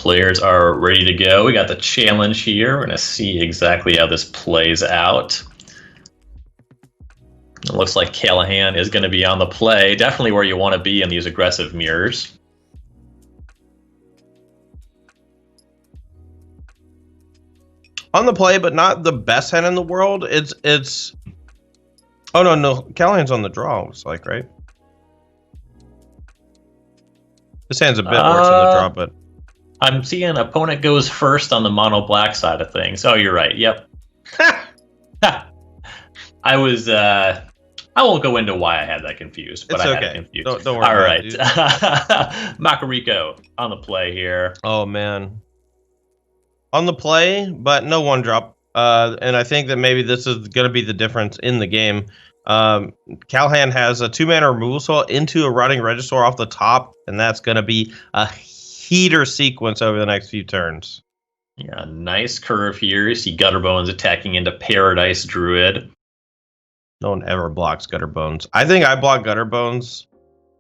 Players are ready to go. We got the challenge here. We're going to see exactly how this plays out. It looks like Callahan is going to be on the play. Definitely where you want to be in these aggressive mirrors. On the play, but not the best hand in the world. It's. Oh no, Callahan's on the draw. It's like, right. This hand's a bit worse on the draw, but I'm seeing opponent goes first on the mono black side of things. Oh, you're right. Yep. I was. I won't go into why I had that confused, but it's I okay. had it confused. Don't worry. All right. Macarico on the play here. Oh man. On the play, but no one drop. And I think that maybe this is going to be the difference in the game. Callahan has a 2-mana removal spell into a Rotting Regisaur off the top, and that's going to be a heater sequence over the next few turns. Yeah, nice curve here. You see Gutterbones attacking into Paradise Druid. No one ever blocks Gutterbones. I think I block Gutterbones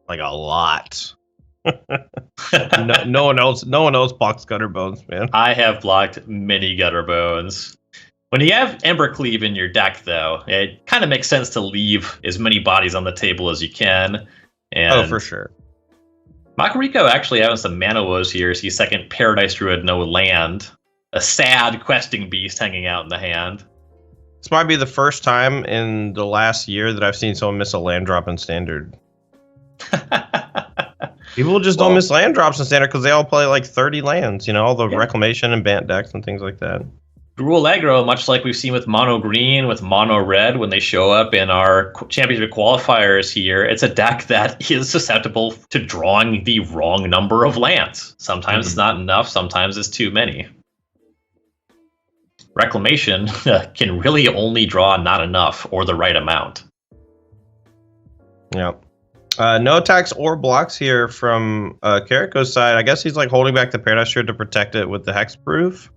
like a lot. no one else blocks Gutterbones, man. I have blocked many Gutterbones. When you have Embercleave in your deck, though, it kind of makes sense to leave as many bodies on the table as you can. And oh, for sure. Macarico actually having some mana woes here. See second Paradise Druid, no land. A sad questing beast hanging out in the hand. This might be the first time in the last year that I've seen someone miss a land drop in Standard. People just don't miss land drops in Standard because they all play like 30 lands, you know, all the Reclamation and Bant decks and things like that. Rule aggro, much like we've seen with mono green, with mono red, when they show up in our championship qualifiers here, it's a deck that is susceptible to drawing the wrong number of lands. Sometimes it's not enough, sometimes it's too many. Reclamation can really only draw not enough or the right amount. Yeah. No attacks or blocks here from Macarico's side. I guess he's like holding back the Paradise Druid to protect it with the Hexproof.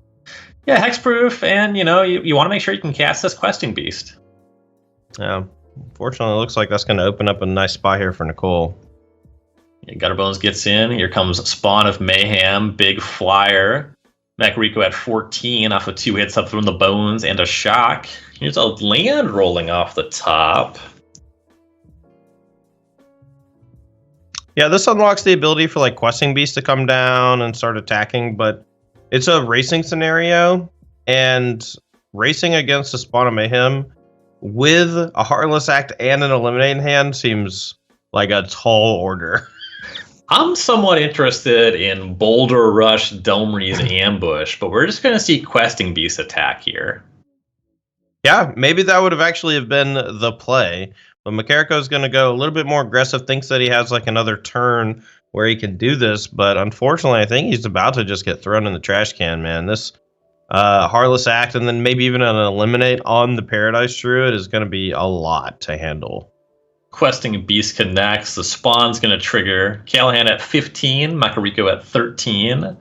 Yeah, Hexproof, and you know, you want to make sure you can cast this Questing Beast. Yeah. Fortunately, it looks like that's going to open up a nice spot here for Nicole. Yeah, Gutterbones gets in. Here comes Spawn of Mayhem, big flyer. Macarico at 14 off of 2 hits up from the bones and a shock. Here's a land rolling off the top. Yeah, this unlocks the ability for like Questing Beast to come down and start attacking, but it's a racing scenario, and racing against a Spawn of Mayhem with a Heartless Act and an Eliminating hand seems like a tall order. I'm somewhat interested in Boulder Rush Domri's Ambush, but we're just going to see Questing Beast attack here. Yeah, maybe that would have actually been the play. But Macarico is going to go a little bit more aggressive, thinks that he has like another turn where he can do this, but unfortunately, I think he's about to just get thrown in the trash can, man. This Heartless Act and then maybe even an Eliminate on the Paradise Druid is going to be a lot to handle. Questing Beast connects. The Spawn's going to trigger. Callahan at 15, Macarico at 13.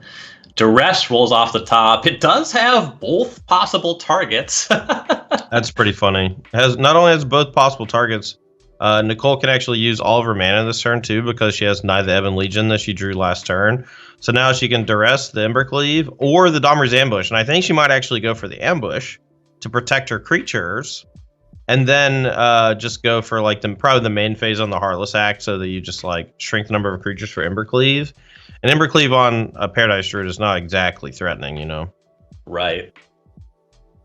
Duress rolls off the top. It does have both possible targets. That's pretty funny. Not only has both possible targets, Nicole can actually use all of her mana this turn too because she has neither Ebon Legion that she drew last turn. So now she can Duress the Embercleave or the Domri's Ambush. And I think she might actually go for the Ambush to protect her creatures. And then just go for like probably the main phase on the Heartless Act so that you just like shrink the number of creatures for Embercleave. And Embercleave on a Paradise Druid is not exactly threatening, you know? Right.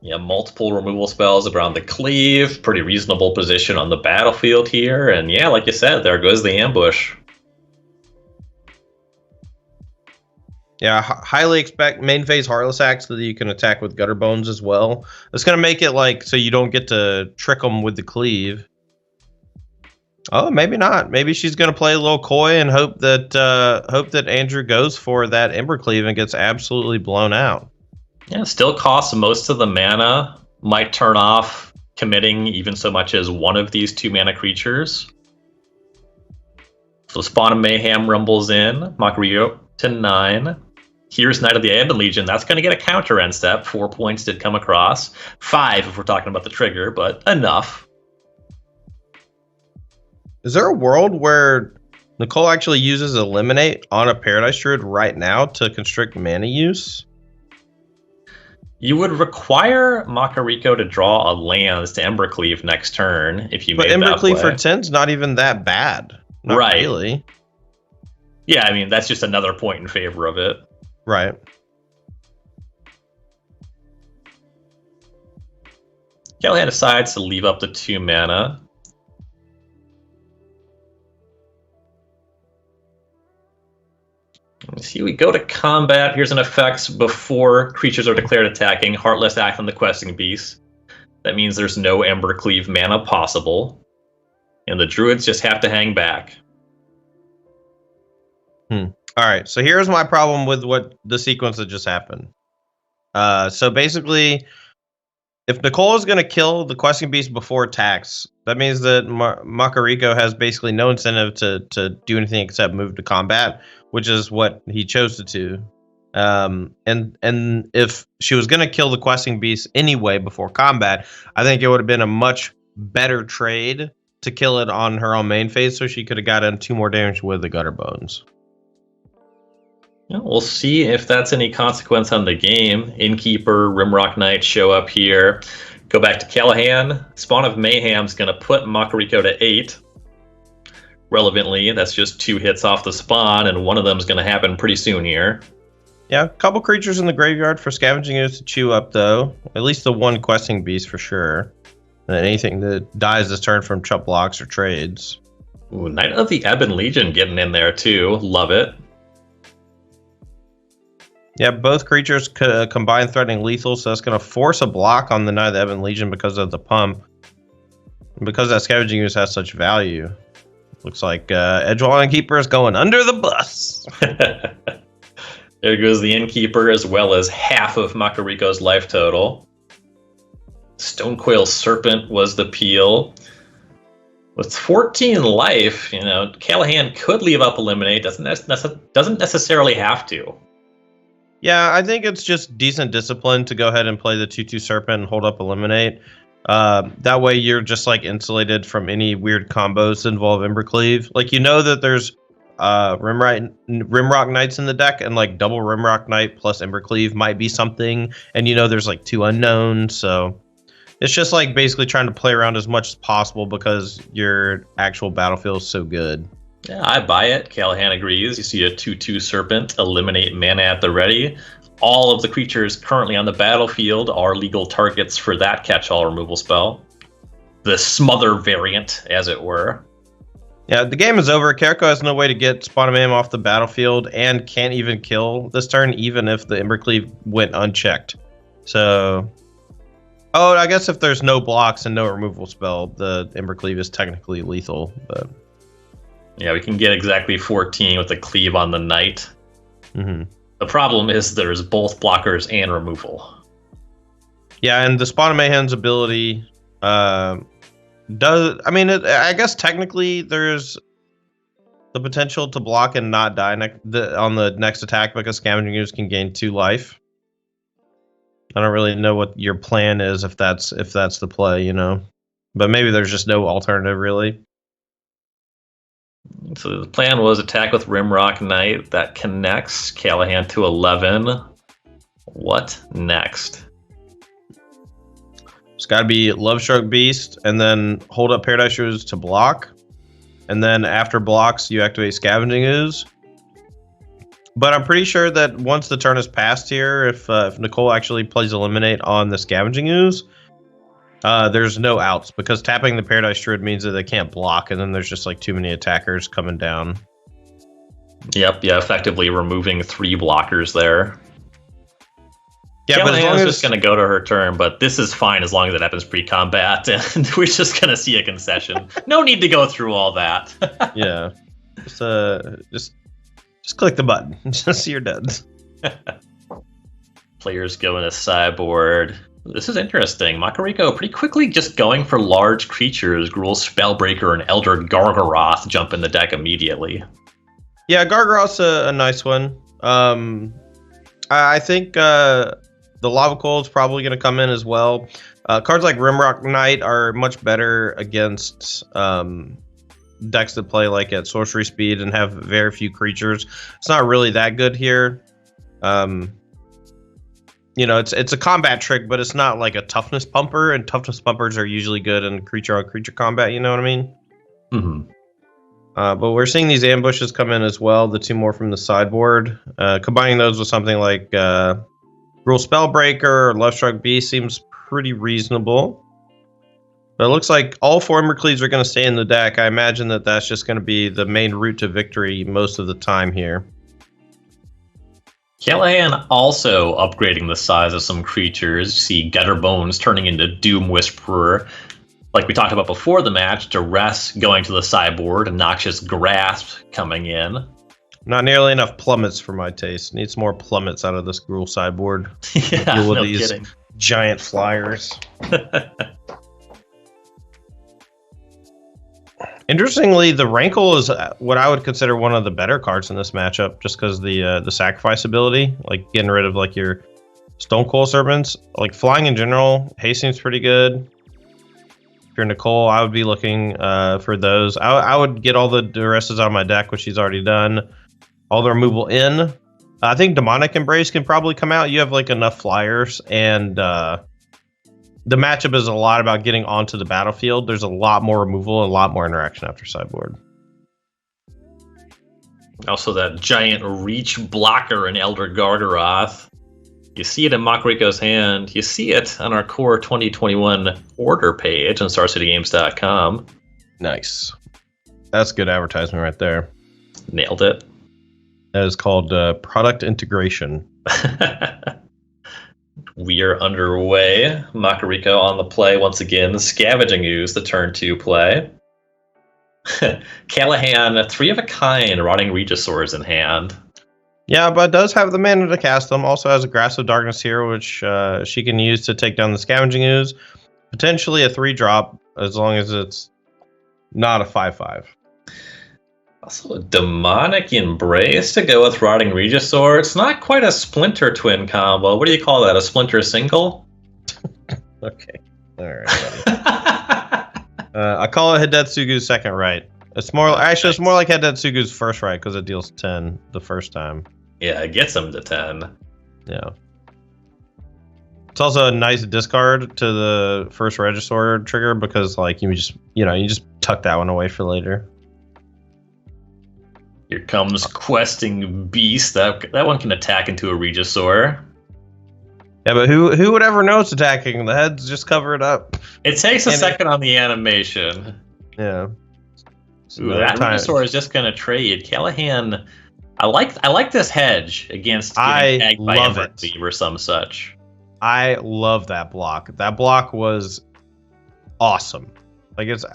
Yeah, multiple removal spells around the cleave. Pretty reasonable position on the battlefield here. And yeah, like you said, there goes the ambush. Yeah, highly expect main phase Heartless Act so that you can attack with Gutterbones as well. It's going to make it like so you don't get to trick them with the cleave. Oh, maybe not. Maybe she's going to play a little coy and hope that Andrew goes for that Embercleave and gets absolutely blown out. Yeah, still costs most of the mana. Might turn off committing even so much as one of these 2 mana creatures. So Spawn of Mayhem rumbles in. Macarico to 9. Here's Knight of the Ebon Legion. That's going to get a counter end step. 4 points did come across. 5 if we're talking about the trigger, but enough. Is there a world where Nicole actually uses Eliminate on a Paradise Druid right now to constrict mana use. You would require Macarico to draw a lands to Embercleave next turn if you made that play. But Embercleave for 10's not even that bad. Not really. Yeah, I mean, that's just another point in favor of it. Right. Callahan decides to leave up the 2 mana. Let's see, we go to combat. Here's an effect before creatures are declared attacking. Heartless act on the questing beast. That means there's no Embercleave mana possible. And the druids just have to hang back. Alright, so here's my problem with what the sequence that just happened. So basically, if Nicole is going to kill the questing beast before attacks, that means that Macarico has basically no incentive to do anything except move to combat, which is what he chose to do. And if she was going to kill the questing beast anyway before combat, I think it would have been a much better trade to kill it on her own main phase, so she could have gotten 2 more damage with the Gutter Bones. Yeah, we'll see if that's any consequence on the game. Innkeeper, Rimrock Knight show up here. Go back to Callahan. Spawn of Mayhem's going to put Macarico to 8. Relevantly, that's just 2 hits off the spawn, and one of them is going to happen pretty soon here. Yeah, a couple creatures in the graveyard for Scavenging Ooze to chew up, though. At least the one questing beast for sure. And anything that dies this turn from chump blocks or trades. Ooh, Knight of the Ebon Legion getting in there, too. Love it. Yeah, both creatures combine threatening lethal, so that's going to force a block on the Knight of the Ebon Legion because of the pump. And because that Scavenging Ooze has such value. Looks like Edgewall Innkeeper is going under the bus. There goes the Innkeeper, as well as half of Macarico's life total. Stonecoil Serpent was the peel. With 14 life, you know, Callahan could leave up Eliminate. Doesn't necessarily have to. Yeah, I think it's just decent discipline to go ahead and play the 2/2 Serpent and hold up Eliminate. That way you're just like insulated from any weird combos that involve Embercleave. Like, you know that there's Rimrock Knights in the deck, and like double Rimrock Knight plus Embercleave might be something, and you know there's like 2 unknowns, so it's just like basically trying to play around as much as possible because your actual battlefield is so good. Yeah, I buy it. Callahan agrees. You see a 2/2 Serpent, eliminate mana at the ready. All of the creatures currently on the battlefield are legal targets for that catch-all removal spell. The Smother variant, as it were. Yeah, the game is over. Callahan has no way to get Spawn of Mayhem off the battlefield and can't even kill this turn, even if the Embercleave went unchecked. So, oh, I guess if there's no blocks and no removal spell, the Embercleave is technically lethal, but... Yeah, we can get exactly 14 with the cleave on the Knight. Mm-hmm. The problem is there's both blockers and removal. Yeah, and the Spawn of Mayhem's ability I guess technically there's the potential to block and not die on the next attack because Scavenging Ooze can gain 2 life. I don't really know what your plan is if that's the play, you know. But maybe there's just no alternative, really. So the plan was attack with Rimrock Knight. That connects Callahan to 11. What next? It's got to be Lovestroke Beast, and then hold up Paradise Ooze to block. And then after blocks, you activate Scavenging Ooze. But I'm pretty sure that once the turn is passed here, if Nicole actually plays Eliminate on the Scavenging Ooze, there's no outs, because tapping the Paradise Druid means that they can't block, and then there's just like too many attackers coming down. Yep, yeah, effectively removing 3 blockers there. Yeah, Callahan's but as long as just going to go to her turn, but this is fine as long as it happens pre-combat, and we're just going to see a concession. No need to go through all that. Yeah, just click the button. Just see your duds. Players go in a sideboard. This is interesting. Macarico pretty quickly just going for large creatures. Gruul Spellbreaker and Elder Gargaroth jump in the deck immediately. Yeah, Gargaroth's a nice one. I think the Lava Coil is probably going to come in as well. Cards like Rimrock Knight are much better against decks that play like at sorcery speed and have very few creatures, it's not really that good here. It's a combat trick, but it's not like a toughness pumper, and toughness pumpers are usually good in creature on creature combat. You know what I mean? Mm-hmm. But we're seeing these ambushes come in as well. The two more from the sideboard, combining those with something like Rule Spellbreaker or Love Struck Beast seems pretty reasonable. But it looks like all 4 Embercleaves are going to stay in the deck. I imagine that that's just going to be the main route to victory most of the time here. Callahan also upgrading the size of some creatures. See Gutter Bones turning into Doom Whisperer. Like we talked about before the match, Duress going to the sideboard, and Noxious Grasp coming in. Not nearly enough plummets for my taste. Needs more plummets out of this Gruul sideboard. Yeah, deal with no these kidding. Giant flyers. Interestingly, the Rankle is what I would consider one of the better cards in this matchup, just because the sacrifice ability, like getting rid of like your Stone Cold Serpents, like flying in general. Hasting's pretty good. If you're Nicole, I would be looking for those. I would get all the Duresses out of my deck, which she's already done. All the removal in. I think Demonic Embrace can probably come out. You have like enough flyers, and the matchup is a lot about getting onto the battlefield. There's a lot more removal and a lot more interaction after sideboard. Also, that giant reach blocker in Elder Gargaroth. You see it in Macarico's hand. You see it on our core 2021 order page on StarCityGames.com. Nice. That's good advertisement right there. Nailed it. That is called product integration. We are underway. Macarico on the play once again. The Scavenging Ooze, the turn 2 play. Callahan, 3 of a kind, Rotting Regisaurs in hand. Yeah, but does have the mana to cast them. Also has a Grasp of Darkness here, which she can use to take down the Scavenging Ooze. Potentially a 3-drop, as long as it's not a 5/5. Also a Demonic Embrace to go with Rotting Regisaur. It's not quite a Splinter Twin combo. What do you call that? A Splinter Single? Okay. All right. I call it Hidetsugu's second right. It's more actually it's more like Hidetsugu's first right because it deals 10 the first time. Yeah, it gets him to 10. Yeah. It's also a nice discard to the first Regisaur trigger because like you just tuck that one away for later. Here comes Questing Beast. That one can attack into a Regisaur. Yeah, but who would ever know it's attacking? The heads just cover it up. It takes a second on the animation. Yeah. Ooh, that Regisaur is just gonna trade. Callahan, I like this hedge against getting tagged by Embercleave or some such. I love that block. That block was awesome. Like it's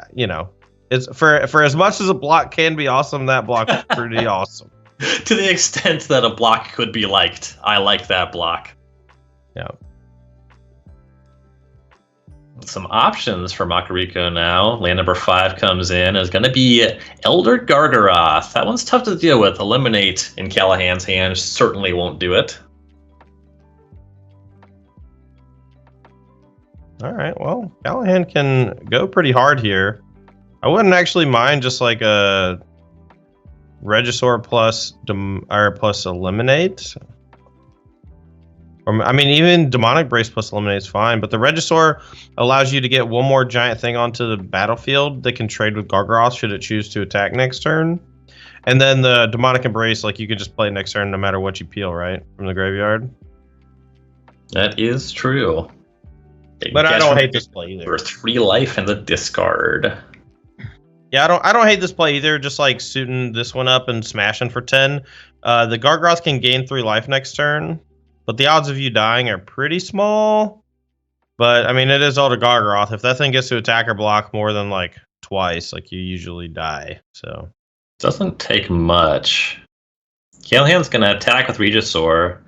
it's for as much as a block can be awesome, that block is pretty awesome. To the extent that a block could be liked. I like that block. Yeah. Some options for Macarico now. Land number 5 comes in. Is going to be Elder Gargaroth. That one's tough to deal with. Eliminate in Callahan's hand certainly won't do it. All right. Well, Callahan can go pretty hard here. I wouldn't actually mind just like a Regisaur plus Eliminate. Or, I mean, even Demonic Brace plus Eliminate is fine, but the Regisaur allows you to get one more giant thing onto the battlefield that can trade with Gargaroth should it choose to attack next turn. And then the Demonic Embrace, like you can just play next turn no matter what you peel, right? From the graveyard. That is true. But I don't hate this play either. For 3 life in the discard. Yeah, I don't hate this play either. Just like suiting this one up and smashing for 10. The Gargaroth can gain 3 life next turn, but the odds of you dying are pretty small. But I mean, it is Elder Gargaroth. If that thing gets to attack or block more than like twice, like you usually die. So doesn't take much. Callahan's gonna attack with Regisaur.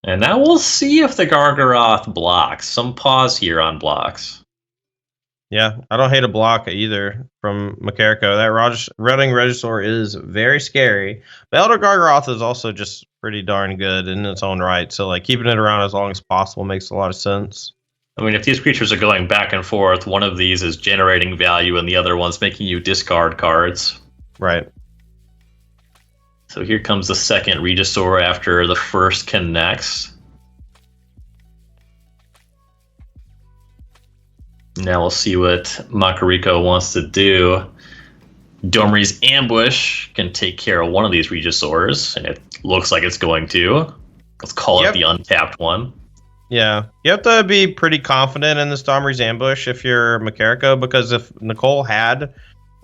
And now we'll see if the Gargaroth blocks. Some pause here on blocks. Yeah, I don't hate a block either from Macarico. That Rotting Regisaur is very scary. But Elder Gargaroth is also just pretty darn good in its own right. So like keeping it around as long as possible makes a lot of sense. I mean, if these creatures are going back and forth, one of these is generating value and the other one's making you discard cards. Right. So here comes the second Regisaur after the first connects. Now we'll see what Macarico wants to do. Domri's Ambush can take care of one of these Regisaurs, and it looks like it's going to. Let's call it the untapped one. Yeah, you have to be pretty confident in this Domri's Ambush if you're Macarico, because if Nicole had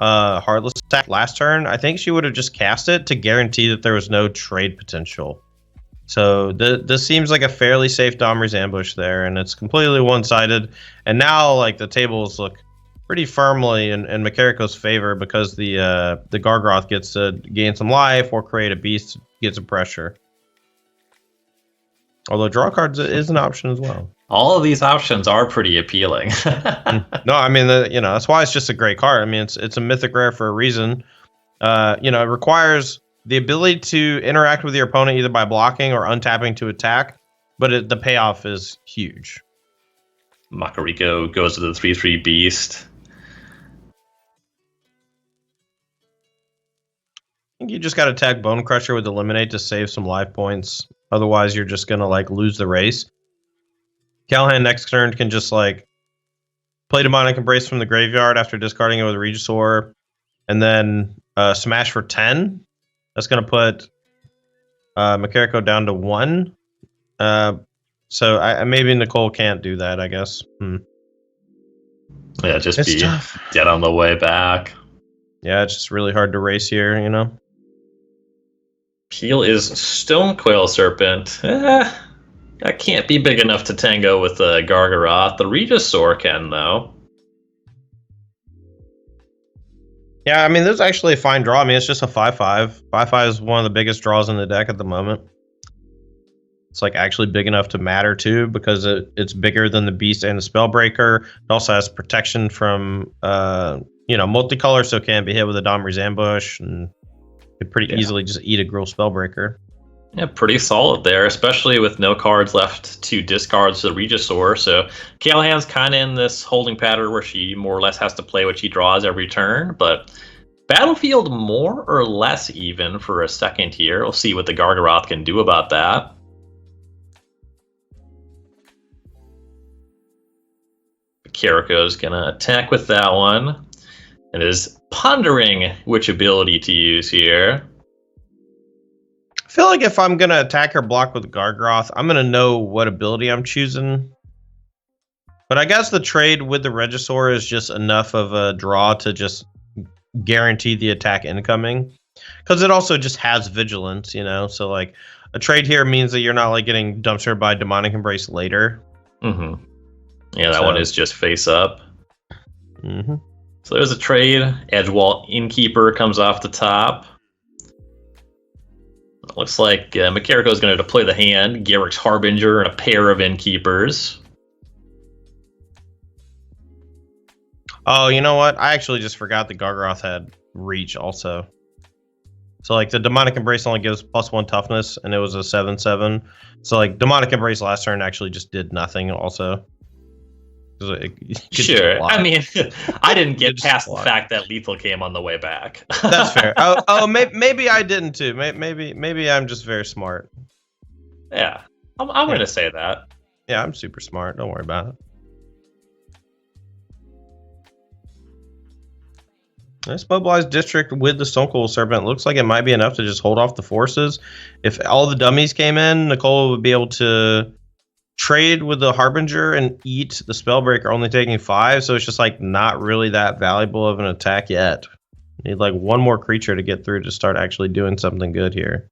Heartless attack last turn, I think she would have just cast it to guarantee that there was no trade potential. So this seems like a fairly safe Domri's Ambush there, and it's completely one-sided. And now, like, the tables look pretty firmly in Macarico's favor because the Gargroth gets to gain some life or create a beast, get some pressure. Although draw cards is an option as well. All of these options are pretty appealing. No, I mean, that's why it's just a great card. I mean, it's a mythic rare for a reason. It requires the ability to interact with your opponent either by blocking or untapping to attack, but the payoff is huge. Macarico goes to the 3/3 beast. I think you just got to attack Bone Crusher with Eliminate to save some life points. Otherwise, you're just going to, like, lose the race. Callahan next turn can just, like, play Demonic Embrace from the graveyard after discarding it with Regisaur, and then smash for 10. That's going to put Macarico down to 1. So maybe Nicole can't do that, I guess. Yeah, just It's be tough. dead on the way back. Yeah, it's just really hard to race here, you know? Peel is Stonecoil Serpent. That can't be big enough to tango with the Gargaroth. The Regisaur can, though. Yeah, I mean, this is actually a fine draw. I mean, it's just a 5/5. 5/5 is one of the biggest draws in the deck at the moment. It's, like, actually big enough to matter, too, because it's bigger than the Beast and the Spellbreaker. It also has protection from, multicolor, so it can't be hit with a Domri's Ambush, and could pretty easily just eat a Gruul Spellbreaker. Yeah, pretty solid there, especially with no cards left to discard to the Regisaur. So Callahan's kind of in this holding pattern where she more or less has to play what she draws every turn, but battlefield more or less even for a second here. We'll see what the Gargaroth can do about that. Macarico's gonna attack with that one and is pondering which ability to use here. I feel like if I'm going to attack or block with Gargroth, I'm going to know what ability I'm choosing. But I guess the trade with the Regisaur is just enough of a draw to just guarantee the attack incoming. Because it also just has Vigilance, So, like, a trade here means that you're not, like, getting dumpstered by Demonic Embrace later. Mm-hmm. Yeah, that one is just face up. Mm-hmm. So there's a trade. Edgewall Innkeeper comes off the top. It looks like Macarico is going to deploy the hand, Garrick's Harbinger, and a pair of Innkeepers. Oh, you know what? I actually just forgot the Gargaroth had Reach also. So, like, the Demonic Embrace only gives +1 toughness, and it was a 7/7. So, like, Demonic Embrace last turn actually just did nothing also. Sure. I mean, I didn't get past the fact that lethal came on the way back. That's fair. Maybe I didn't too. Maybe I'm just very smart. Yeah, I'm going to say that. Yeah, I'm super smart. Don't worry about it. This mobilized district with the Stonecoil Serpent looks like it might be enough to just hold off the forces. If all the dummies came in, Nicole would be able to trade with the Harbinger and eat the Spellbreaker, only taking 5, so it's just, like, not really that valuable of an attack yet. Need, like, one more creature to get through to start actually doing something good here.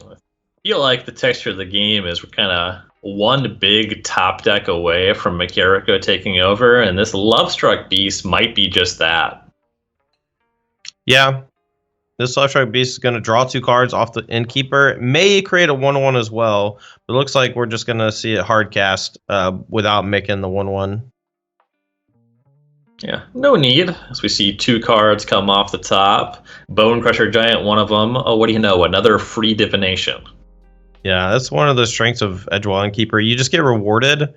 I feel like the texture of the game is we're kind of one big top deck away from Macarico taking over, and this Lovestruck Beast might be just that. Yeah. This Lovestruck Beast is going to draw 2 cards off the Innkeeper. It may create a 1/1 as well, but it looks like we're just going to see it hard cast without making the 1/1. Yeah, no need, as we see 2 cards come off the top. Bone Crusher Giant, one of them. Oh, what do you know? Another free divination. Yeah, that's one of the strengths of Edgewall Keeper. You just get rewarded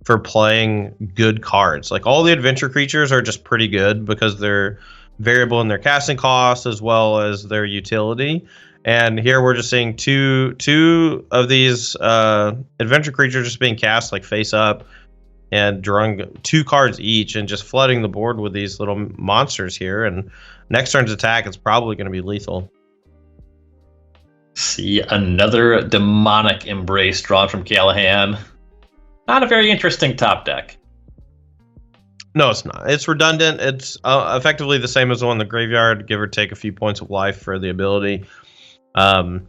for playing good cards. Like all the adventure creatures are just pretty good because they're variable in their casting costs as well as their utility. And here we're just seeing two of these adventure creatures just being cast like face up and drawing 2 cards each and just flooding the board with these little monsters here. And next turn's attack is probably going to be lethal. See, another Demonic Embrace drawn from Callahan. Not a very interesting top deck. No, it's not. It's redundant. It's effectively the same as the one in the graveyard, give or take a few points of life for the ability. The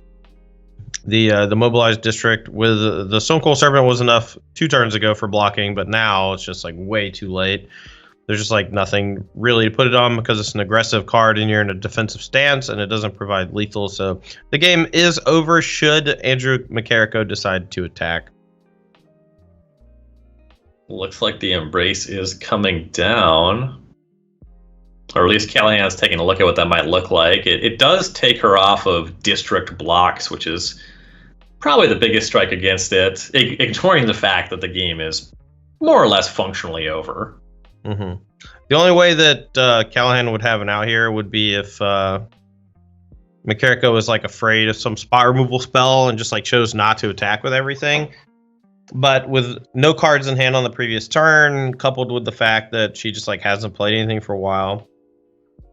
mobilized district with the Stonecold Serpent was enough 2 turns ago for blocking, but now it's just like way too late. There's just like nothing really to put it on because it's an aggressive card and you're in a defensive stance and it doesn't provide lethal. So the game is over should Andrew Macarico decide to attack. Looks like the Embrace is coming down. Or at least Callahan's taking a look at what that might look like. It does take her off of district blocks, which is probably the biggest strike against it, ignoring the fact that the game is more or less functionally over. Mm-hmm. The only way that Callahan would have an out here would be if Macarico was like afraid of some spot removal spell and just like chose not to attack with everything. But with no cards in hand on the previous turn, coupled with the fact that she just like hasn't played anything for a while,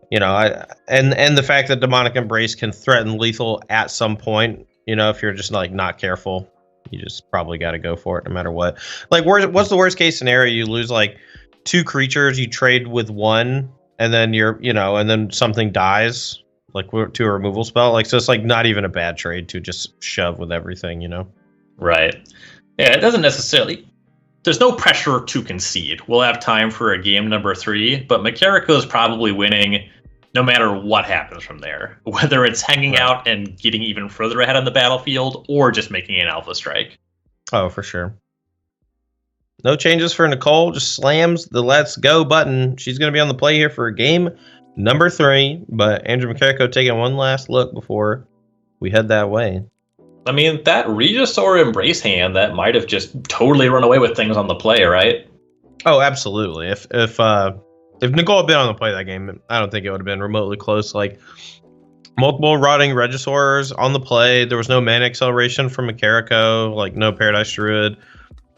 you know, and the fact that Demonic Embrace can threaten lethal at some point, you know, if you're just like not careful, you just probably got to go for it no matter what. Like, what's the worst case scenario? You lose like 2 creatures, you trade with 1, and then and then something dies, like to a removal spell. Like, so it's like not even a bad trade to just shove with everything, you know? Right. Yeah, it doesn't necessarily. There's no pressure to concede. We'll have time for a game number 3, but Macarico is probably winning no matter what happens from there. Whether it's hanging out and getting even further ahead on the battlefield or just making an alpha strike. Oh, for sure. No changes for Nicole. Just slams the let's go button. She's going to be on the play here for game number 3, but Andrew Macarico taking one last look before we head that way. I mean, that Regisaur Embrace hand, that might have just totally run away with things on the play, right? Oh, absolutely. If Nicole had been on the play that game, I don't think it would have been remotely close. Like, multiple Rotting Regisaurs on the play. There was no mana acceleration from Macarico, like no Paradise Druid.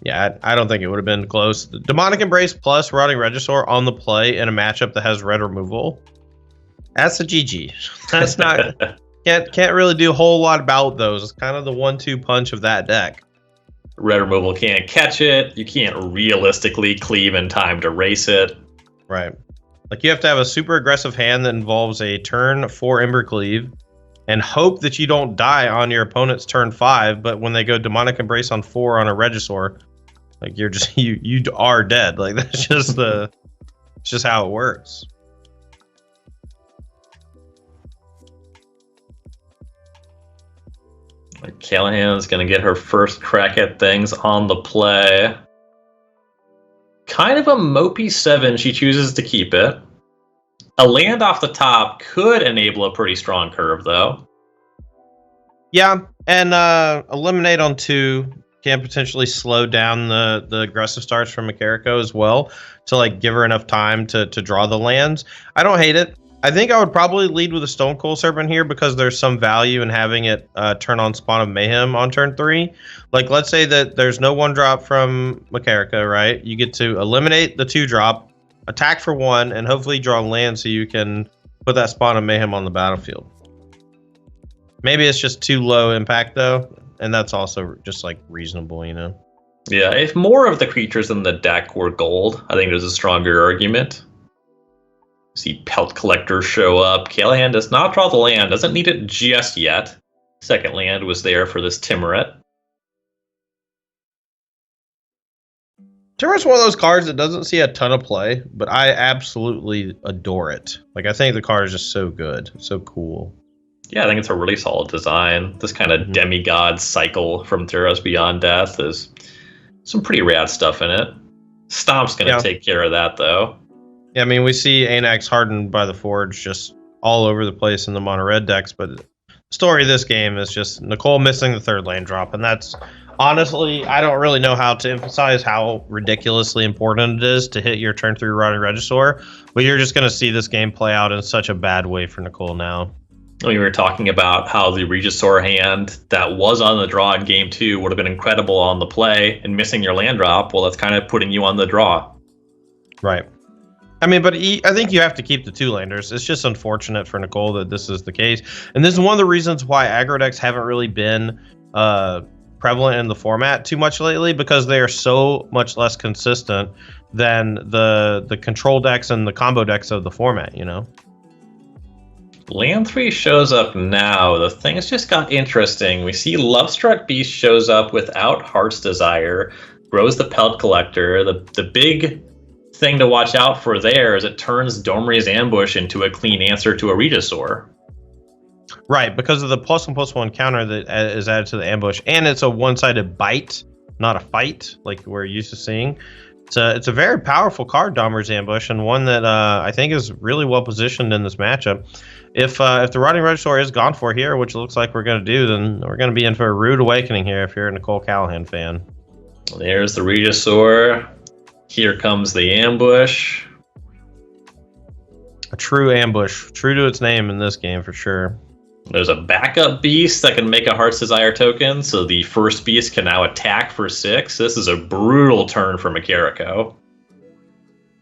Yeah, I don't think it would have been close. The Demonic Embrace plus Rotting Regisaur on the play in a matchup that has red removal. That's a GG. That's not... Can't really do a whole lot about those. It's kind of the 1-2 punch of that deck. Red removal can't catch it. You can't realistically cleave in time to race it. Right. Like, you have to have a super aggressive hand that involves a turn 4 Ember Cleave and hope that you don't die on your opponent's turn 5, but when they go Demonic Embrace on 4 on a Regisaur, like, you're just you are dead. Like, that's just it's just how it works. Callahan's going to get her first crack at things on the play. Kind of a mopey 7. She chooses to keep it. A land off the top could enable a pretty strong curve, though. Yeah, and eliminate on 2 can potentially slow down the aggressive starts from Macarico as well to like give her enough time to draw the lands. I don't hate it. I think I would probably lead with a Stonecold Serpent here because there's some value in having it turn on Spawn of Mayhem on turn 3. Like, let's say that there's no 1-drop from Macarico, right? You get to eliminate the 2-drop, attack for 1, and hopefully draw land so you can put that Spawn of Mayhem on the battlefield. Maybe it's just too low impact, though, and that's also just, like, reasonable, you know? Yeah, if more of the creatures in the deck were gold, I think there's a stronger argument. See Pelt Collector show up. Callahan does not draw the land, doesn't need it just yet. Second land was there for this Timuret. Timuret's one of those cards that doesn't see a ton of play, but I absolutely adore it. Like, I think the card is just so good, so cool. Yeah, I think it's a really solid design. This kind of demigod cycle from Terra's Beyond Death is some pretty rad stuff in it. Stomp's going to take care of that, though. Yeah, I mean, we see Anax Hardened by the Forge just all over the place in the mono red decks, but story of this game is just Nicole missing the third land drop, and that's honestly, I don't really know how to emphasize how ridiculously important it is to hit your turn 3 Rotting Regisaur, but you're just going to see this game play out in such a bad way for Nicole now. We were talking about how the Regisaur hand that was on the draw in game 2 would have been incredible on the play, and missing your land drop, well, that's kind of putting you on the draw. Right. I mean, but I think you have to keep the 2-landers. It's just unfortunate for Nicole that this is the case. And this is one of the reasons why aggro decks haven't really been prevalent in the format too much lately, because they are so much less consistent than the control decks and the combo decks of the format, you know? Land 3 shows up now. The things just got interesting. We see Lovestruck Beast shows up without Heart's Desire, grows the Pelt Collector. The big thing to watch out for there is it turns Domri's Ambush into a clean answer to a Regisaur. Right, because of the +1/+1 counter that is added to the ambush, and it's a one-sided bite, not a fight, like we're used to seeing. It's a very powerful card, Domri's Ambush, and one that I think is really well positioned in this matchup. If the Rotting Regisaur is gone for here, which it looks like we're going to do, then we're going to be in for a rude awakening here if you're a Nicole Callahan fan. There's the Regisaur. Here comes the ambush. A true ambush, true to its name in this game for sure. There's a backup beast that can make a Heart's Desire token, so the first beast can now attack for 6. This is a brutal turn for Macarico.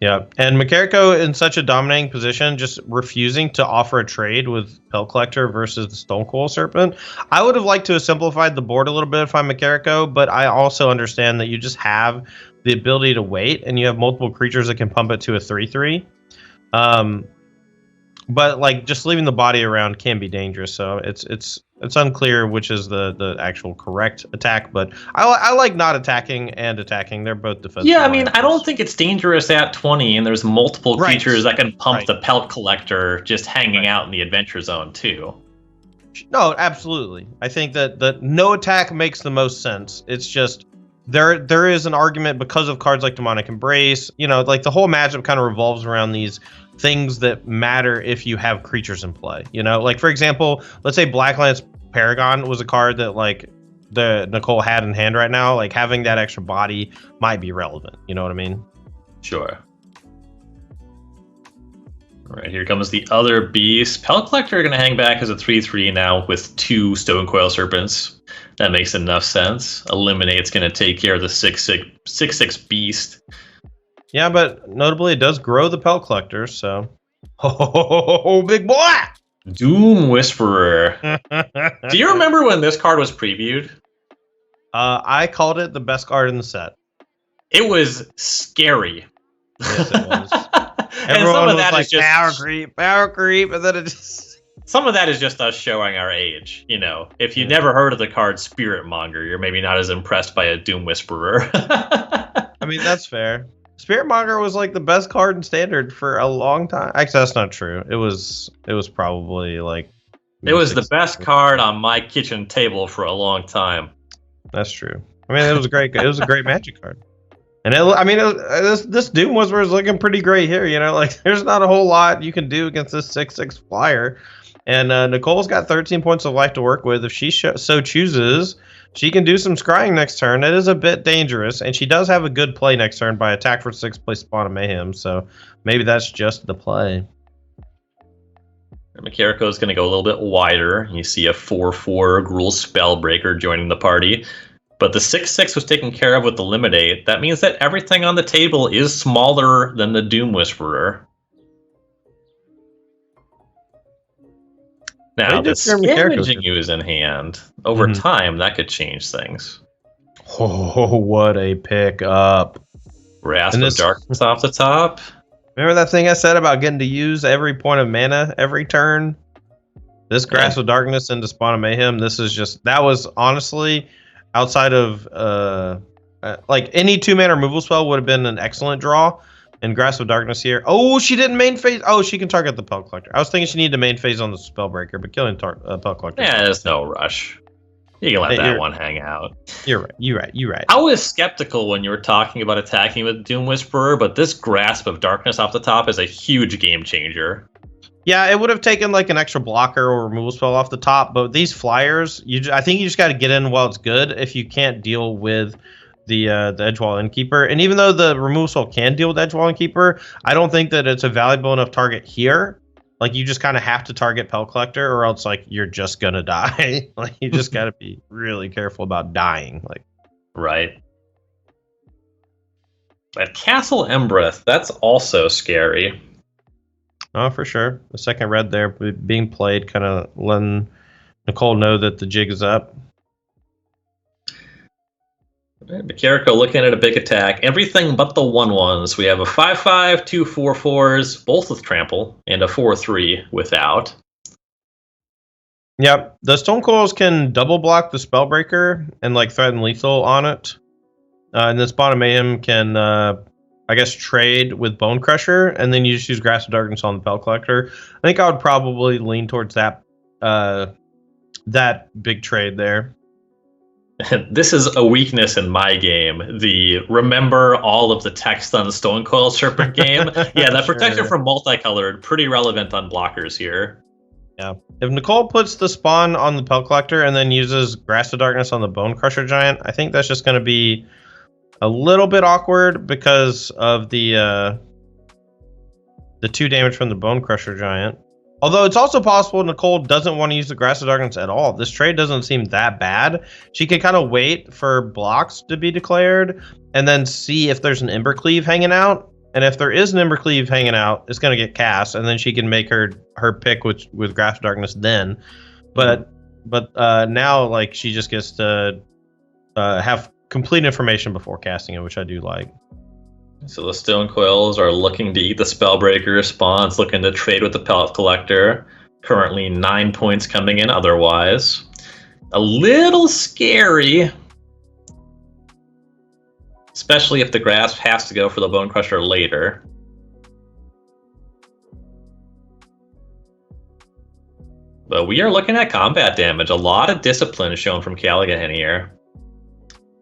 Yeah, and Macarico in such a dominating position, just refusing to offer a trade with Pelt Collector versus the Stonecoil Serpent. I would have liked to have simplified the board a little bit if I'm Macarico, but I also understand that you just have the ability to wait, and you have multiple creatures that can pump it to a 3/3. But like just leaving the body around can be dangerous, so it's unclear which is the actual correct attack. But I like not attacking and attacking. They're both defensive. Yeah, I mean, I don't think it's dangerous at 20, and there's multiple creatures that can pump the Pelt Collector just hanging out in the Adventure Zone too. No, absolutely. I think that no attack makes the most sense. It's just there is an argument because of cards like Demonic Embrace. You know, like the whole matchup kind of revolves around these things that matter if you have creatures in play. You know, like for example, let's say Blacklance Paragon was a card that like the Nicole had in hand right now. Like having that extra body might be relevant. You know what I mean? Sure. All right, here comes the other beast. Pelt Collector are going to hang back as a 3/3 now with 2 Stonecoil Serpents. That makes enough sense. Eliminate's going to take care of the 6/6 beast. Yeah, but notably it does grow the Pelt Collector, so... Oh, big boy! Doom Whisperer. Do you remember when this card was previewed? I called it the best card in the set. It was scary. Yes, it was. And Everyone some of was that like, is just power creep, and then it just... Some of that is just us showing our age. You know, if you never heard of the card Spirit Monger, you're maybe not as impressed by a Doom Whisperer. I mean, that's fair. Spirit Monger was like the best card in Standard for a long time. Actually, that's not true. It was probably like... It was the best card on my kitchen table for a long time. That's true. I mean, it was a great Magic card. And this Doom Whisperer is looking pretty great here. You know, like there's not a whole lot you can do against this 6/6 flyer. And Nicole's got 13 points of life to work with. If she so chooses, she can do some scrying next turn. It is a bit dangerous, and she does have a good play next turn by attack for 6, play Spawn of Mayhem. So maybe that's just the play. Macarico is going to go a little bit wider. You see a 4/4 Gruul Spellbreaker joining the party. But the 6/6 was taken care of with the Eliminate. That means that everything on the table is smaller than the Doom Whisperer. Now, the Scavenging Ooze in hand. Over time, that could change things. Oh, what a pick up. Grasp of Darkness off the top. Remember that thing I said about getting to use every point of mana every turn? This Grasp of Darkness into Spawn of Mayhem, that was honestly, outside of, like any 2-mana removal spell would have been an excellent draw. And Grasp of Darkness here. Oh, she didn't main phase. Oh, she can target the Pelt Collector. I was thinking she needed to main phase on the Spellbreaker, but killing Pelt Collector. Yeah, there's no rush. You can let that one hang out. You're right. I was skeptical when you were talking about attacking with Doom Whisperer, but this Grasp of Darkness off the top is a huge game changer. Yeah, it would have taken like an extra blocker or removal spell off the top, but these flyers, I think you just got to get in while it's good. If you can't deal with the Edgewall Innkeeper, and even though the removal spell can deal with Edgewall Innkeeper, I don't think that it's a valuable enough target here. Like you just kind of have to target Pelt Collector, or else like you're just gonna die. Like you just got to be really careful about dying. Like right. But Castle Embreth, that's also scary. Oh, for sure. The second red there being played, kind of letting Nicole know that the jig is up. Macarico looking at a big attack. Everything but the 1/1s. We have a 5/5, 2 4/4s, both with trample, and a 4/3 without. Yep. The Stone Coils can double block the Spellbreaker and like threaten lethal on it. And then Spawn of Mayhem can, I guess, trade with Bone Crusher, and then you just use Grasp of Darkness on the Pelt Collector. I think I would probably lean towards that that big trade there. This is a weakness in my game. The remember all of the text on the Stone Coil Serpent game. Yeah, that protection from multicolored, pretty relevant on blockers here. Yeah. If Nicole puts the Spawn on the Pelt Collector and then uses Grasp of Darkness on the Bone Crusher Giant, I think that's just going to be a little bit awkward because of the 2 damage from the Bone Crusher Giant. Although it's also possible Nicole doesn't want to use the Grasp of Darkness at all. This trade doesn't seem that bad. She can kind of wait for blocks to be declared and then see if there's an Embercleave hanging out. And if there is an Embercleave hanging out, it's going to get cast, and then she can make her pick with Grasp of Darkness then. But now like she just gets to have complete information before casting it, which I do like. So the Stone Coils are looking to eat the Spellbreaker. Spawn's looking to trade with the Pelt Collector. Currently 9 points coming in otherwise. A little scary. Especially if the Grasp has to go for the Bone Crusher later. But we are looking at combat damage. A lot of discipline shown from Callahan here.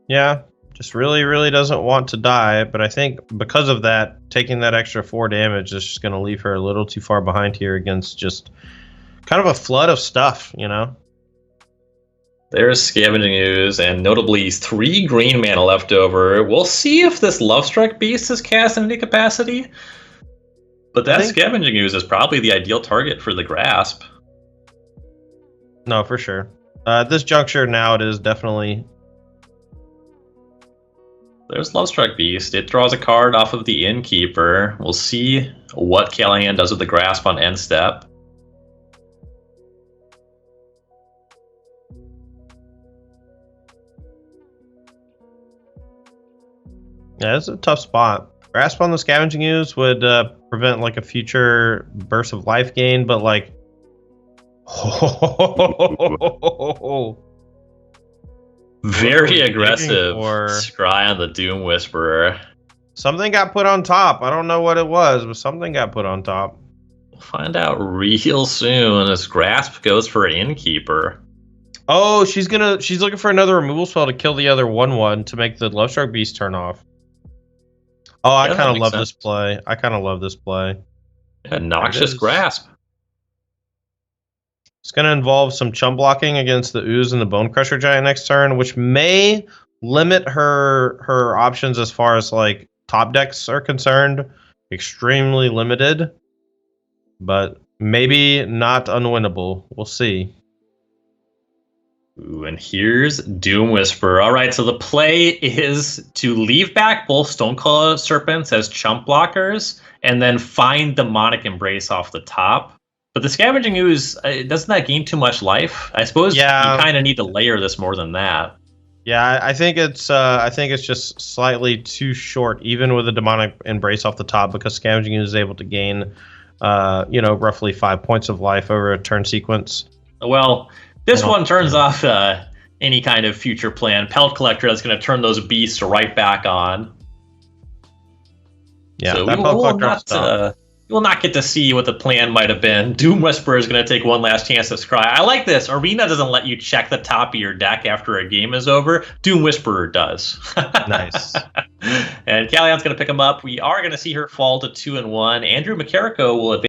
Yeah. Just really, really doesn't want to die, but I think because of that, taking that extra 4 damage is just going to leave her a little too far behind here against just kind of a flood of stuff, you know? There's Scavenging Ooze, and notably 3 green mana left over. We'll see if this Lovestruck Beast is cast in any capacity, but that Scavenging Ooze is probably the ideal target for the Grasp. No, for sure. At this juncture now, it is definitely... There's Lovestruck Beast. It draws a card off of the Innkeeper. We'll see what Callahan does with the Grasp on end step. Yeah, it's a tough spot. Grasp on the Scavenging Ooze would prevent like a future burst of life gain, but like... Very aggressive scry on the Doom Whisperer. Something got put on top. I don't know what it was, but something got put on top. We'll find out real soon as Grasp goes for Innkeeper. Oh, she's looking for another removal spell to kill the other 1/1 to make the Lovestruck Beast turn off. Oh, I kind of love this play. I kind of love this play. Yeah, Noxious Grasp. It's going to involve some chump blocking against the Ooze and the Bone Crusher Giant next turn, which may limit her options as far as like top decks are concerned. Extremely limited, but maybe not unwinnable. We'll see. Ooh, and here's Doom Whisperer. All right, so the play is to leave back both Stonecoil Serpents as chump blockers and then find Demonic Embrace off the top. But the Scavenging Ooze, doesn't that gain too much life? I suppose you kind of need to layer this more than that. Yeah, I think it's just slightly too short, even with a Demonic Embrace off the top, because Scavenging Ooze is able to gain, roughly 5 points of life over a turn sequence. Well, this one turns off any kind of future plan. Pelt Collector that's going to turn those beasts right back on. Yeah, so that Pelt Collector you will not get to see what the plan might have been. Doom Whisperer is going to take one last chance to scry. I like this. Arena doesn't let you check the top of your deck after a game is over. Doom Whisperer does. Nice. And Callahan's going to pick him up. We are going to see her fall to 2-1. Andrew Macarico will advance